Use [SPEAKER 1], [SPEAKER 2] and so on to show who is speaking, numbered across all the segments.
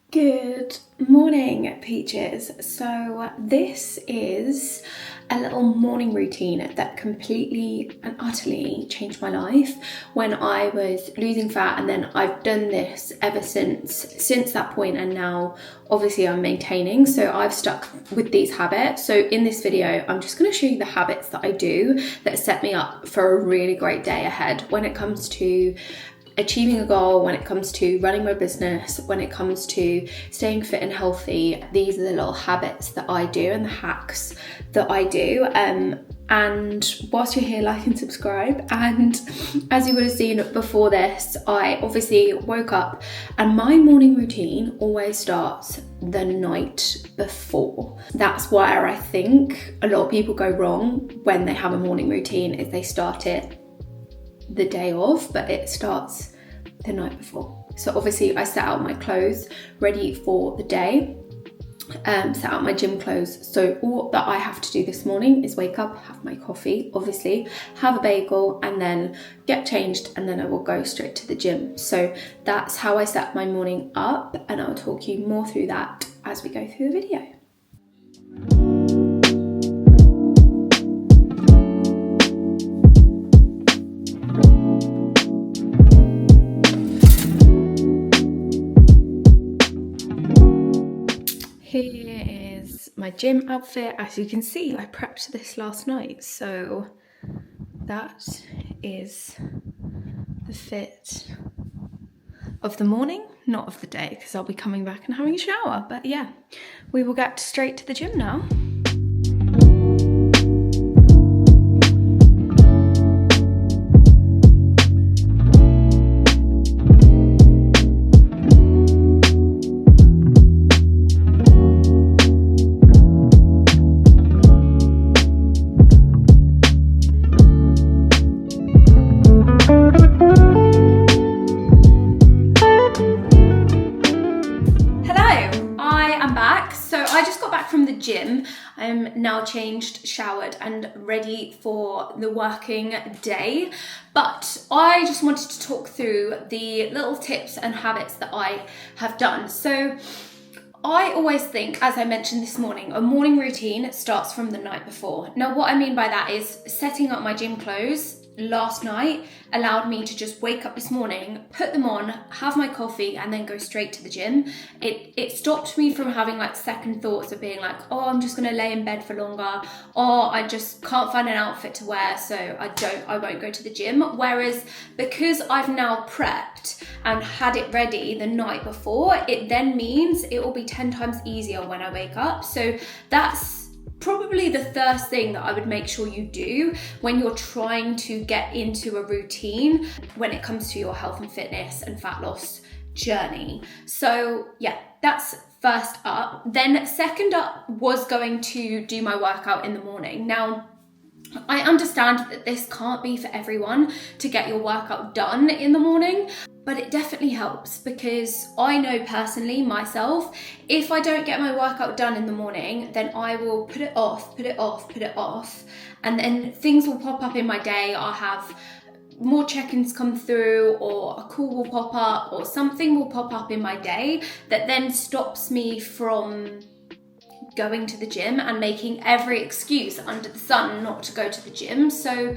[SPEAKER 1] Good morning, peaches. So this is a little morning routine that completely and utterly changed my life when I was losing fat, and then I've done this ever since that point, and now obviously I'm maintaining. So I've stuck with these habits. So in this video I'm just going to show you the habits that I do that set me up for a really great day ahead when it comes to achieving a goal, when it comes to running my business, when it comes to staying fit and healthy. These are the little habits that I do and the hacks that I do. And whilst you're here, like and subscribe. And as you would have seen before this, I obviously woke up, and my morning routine always starts the night before. That's where I think a lot of people go wrong when they have a morning routine, is they start it the day of, but it starts the night before. So obviously I set out my clothes ready for the day, set out my gym clothes. So all that I have to do this morning is wake up, have my coffee, obviously, have a bagel, and then get changed, and then I will go straight to the gym. So that's how I set my morning up, and I'll talk you more through that as we go through the video. Here is my gym outfit. As you can see, I prepped this last night, so that is the fit of the morning, not of the day, because I'll be coming back and having a shower. But yeah, we will get straight to the gym now. From the gym. I'm now changed, showered, and ready for the working day. But I just wanted to talk through the little tips and habits that I have done. So I always think, as I mentioned this morning, a morning routine starts from the night before. Now, what I mean by that is setting up my gym clothes last night allowed me to just wake up this morning, put them on, have my coffee, and then go straight to the gym. It stopped me from having like second thoughts of being like, oh, I'm just gonna lay in bed for longer, or I just can't find an outfit to wear, so I won't go to the gym. Whereas because I've now prepped and had it ready the night before, it then means it will be 10 times easier when I wake up. So that's probably the first thing that I would make sure you do when you're trying to get into a routine when it comes to your health and fitness and fat loss journey. So yeah, that's first up. Then second up was going to do my workout in the morning. Now, I understand that this can't be for everyone to get your workout done in the morning, but it definitely helps, because I know personally myself, if I don't get my workout done in the morning, then I will put it off, and then things will pop up in my day. I'll have more check-ins come through, or a call will pop up, or something will pop up in my day that then stops me from going to the gym and making every excuse under the sun not to go to the gym. So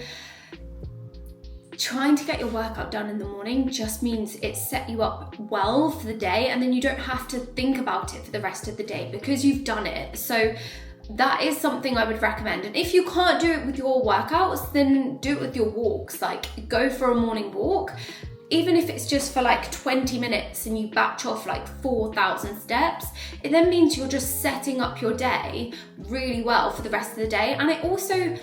[SPEAKER 1] trying to get your workout done in the morning just means it set you up well for the day, and then you don't have to think about it for the rest of the day because you've done it. So that is something I would recommend. And if you can't do it with your workouts, then do it with your walks. Like, go for a morning walk, even if it's just for like 20 minutes and you batch off like 4,000 steps. It then means you're just setting up your day really well for the rest of the day. And it also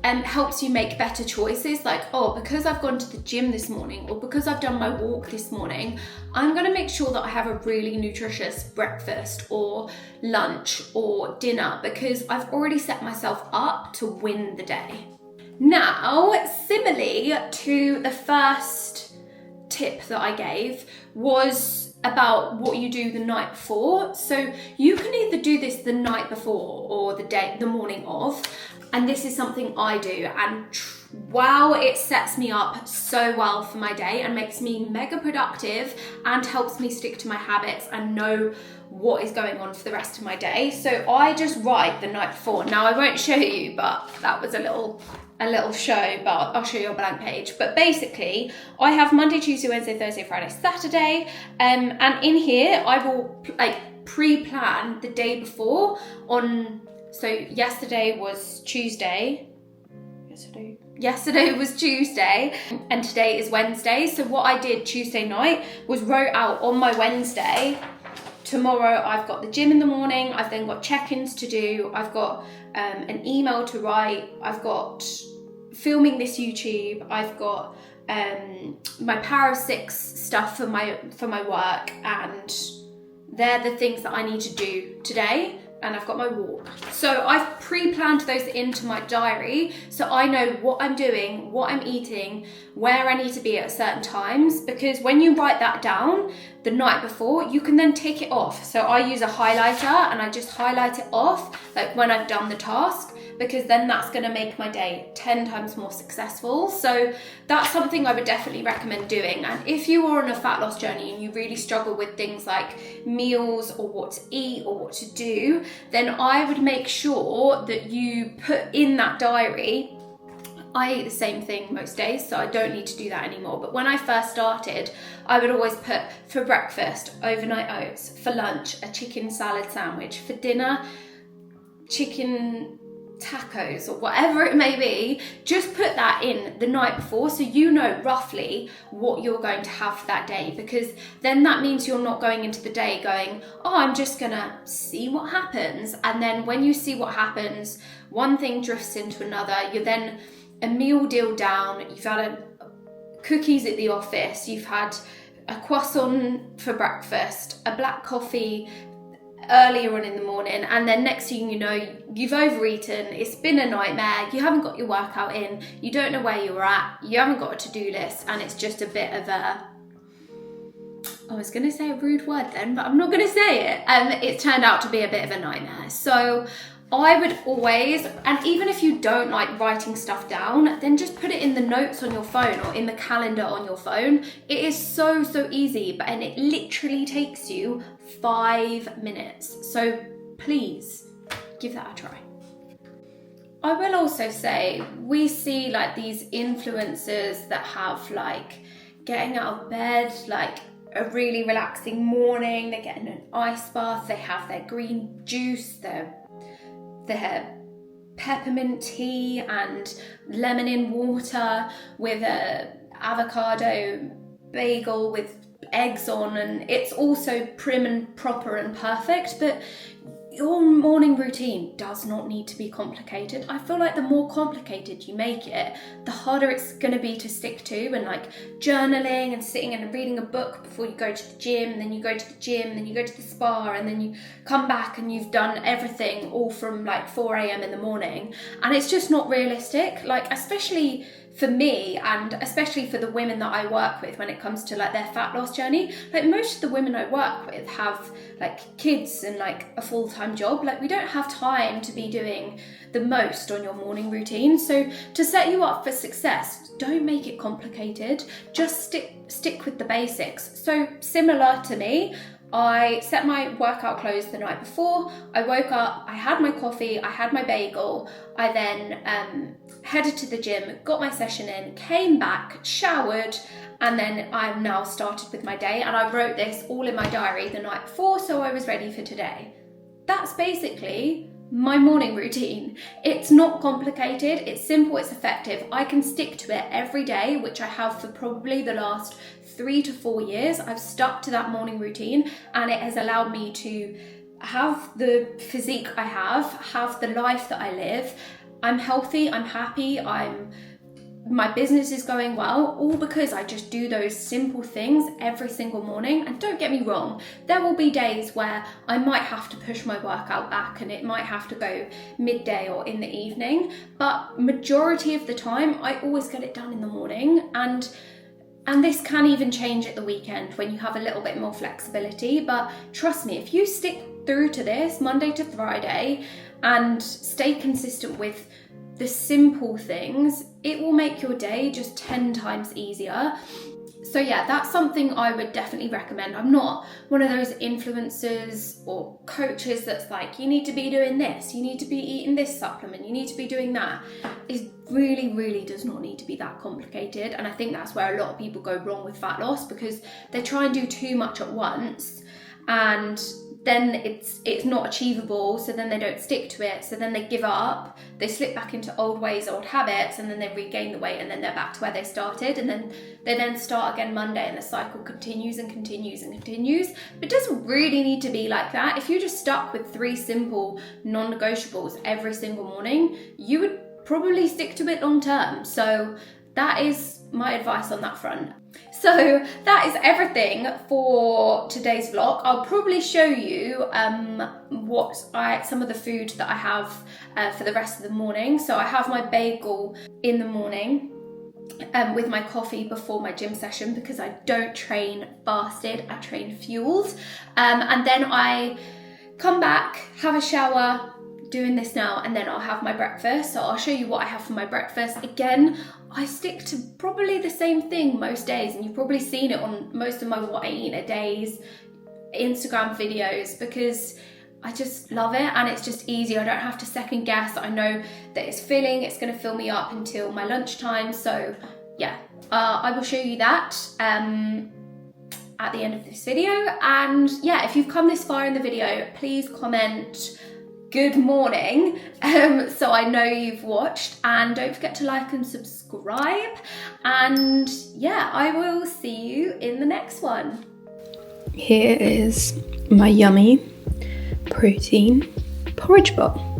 [SPEAKER 1] helps you make better choices, like, oh, because I've gone to the gym this morning, or because I've done my walk this morning, I'm gonna make sure that I have a really nutritious breakfast or lunch or dinner, because I've already set myself up to win the day. Now, similarly to the first tip that I gave, was about what you do the night before. So you can either do this the night before or the morning of, and this is something I do, and wow, it sets me up so well for my day and makes me mega productive and helps me stick to my habits and know what is going on for the rest of my day. So I just write the night before. Now I won't show you, but that was a little show, but I'll show you a blank page. But basically I have Monday, Tuesday, Wednesday, Thursday, Friday, Saturday, and in here I will like pre-plan the day before so yesterday was Tuesday and today is Wednesday. So what I did Tuesday night was wrote out on my Wednesday, tomorrow I've got the gym in the morning, I've then got check-ins to do, I've got an email to write, I've got filming this YouTube, I've got my Power of Six stuff for my work, and they're the things that I need to do today. And I've got my walk. So I've pre-planned those into my diary so I know what I'm doing, what I'm eating, where I need to be at certain times, because when you write that down the night before, you can then tick it off. So I use a highlighter and I just highlight it off like when I've done the task, because then that's going to make my day 10 times more successful. So that's something I would definitely recommend doing. And if you are on a fat loss journey and you really struggle with things like meals or what to eat or what to do, then I would make sure that you put in that diary. I eat the same thing most days, so I don't need to do that anymore. But when I first started, I would always put for breakfast, overnight oats, for lunch, a chicken salad sandwich, for dinner, chicken tacos or whatever it may be. Just put that in the night before so you know roughly what you're going to have for that day, because then that means you're not going into the day going, oh, I'm just gonna see what happens. And then when you see what happens, one thing drifts into another. You're then a meal deal down, you've had cookies at the office, you've had a croissant for breakfast, a black coffee earlier on in the morning, and then next thing you know, you've overeaten, it's been a nightmare, you haven't got your workout in, you don't know where you're at, you haven't got a to-do list, and it's just a bit of a, I was going to say a rude word then, but I'm not going to say it. It turned out to be a bit of a nightmare. So I would always, and even if you don't like writing stuff down, then just put it in the notes on your phone or in the calendar on your phone. It is so easy, and it literally takes you 5 minutes. So please give that a try. I will also say, we see like these influencers that have like getting out of bed, like a really relaxing morning, they're getting an ice bath, they have their green juice, their peppermint tea and lemon in water with a avocado bagel with eggs on, and it's also prim and proper and perfect. But your morning routine does not need to be complicated. I feel like the more complicated you make it, the harder it's going to be to stick to. And like journaling and sitting and reading a book before you go to the gym, and then you go to the gym, and then you go to the spa, and then you come back and you've done everything all from like 4 a.m. in the morning. And it's just not realistic, like especially for me, and especially for the women that I work with when it comes to like their fat loss journey. Like most of the women I work with have like kids and like a full-time job. Like we don't have time to be doing the most on your morning routine. So to set you up for success, don't make it complicated. Just stick with the basics. So similar to me, I set my workout clothes the night before. I woke up, I had my coffee, I had my bagel. I then headed to the gym, got my session in, came back, showered, and then I'm now started with my day. And I wrote this all in my diary the night before, so I was ready for today. That's basically my morning routine. It's not complicated, it's simple, it's effective. I can stick to it every day, which I have for probably the last 3 to 4 years. I've stuck to that morning routine, and it has allowed me to have the physique I have the life that I live. I'm healthy, I'm happy, my business is going well, all because I just do those simple things every single morning. And don't get me wrong, there will be days where I might have to push my workout back and it might have to go midday or in the evening, but majority of the time I always get it done in the morning. And And this can even change at the weekend when you have a little bit more flexibility. But trust me, if you stick through to this Monday to Friday and stay consistent with the simple things, it will make your day just 10 times easier. So yeah, that's something I would definitely recommend. I'm not one of those influencers or coaches that's like, you need to be doing this, you need to be eating this supplement, you need to be doing that. It really does not need to be that complicated. And I think that's where a lot of people go wrong with fat loss, because they try and do too much at once, and then it's not achievable, so then they don't stick to it, so then they give up, they slip back into old ways, old habits, and then they regain the weight, and then they're back to where they started, and then they start again Monday, and the cycle continues and continues and continues. But it doesn't really need to be like that. If you just stuck with 3 simple non-negotiables every single morning, you would probably stick to it long term. So that is my advice on that front. So that is everything for today's vlog. I'll probably show you some of the food that I have for the rest of the morning. So I have my bagel in the morning with my coffee before my gym session, because I don't train fasted, I train fueled. And then I come back, have a shower, doing this now, and then I'll have my breakfast. So I'll show you what I have for my breakfast. Again, I stick to probably the same thing most days, and you've probably seen it on most of my what I eat in a day's Instagram videos, because I just love it and it's just easy. I don't have to second guess. I know that it's filling, it's going to fill me up until my lunchtime. So yeah, I will show you that at the end of this video. And yeah, if you've come this far in the video, please comment good morning, so I know you've watched, and don't forget to like and subscribe, and yeah, I will see you in the next one. Here is my yummy protein porridge bowl.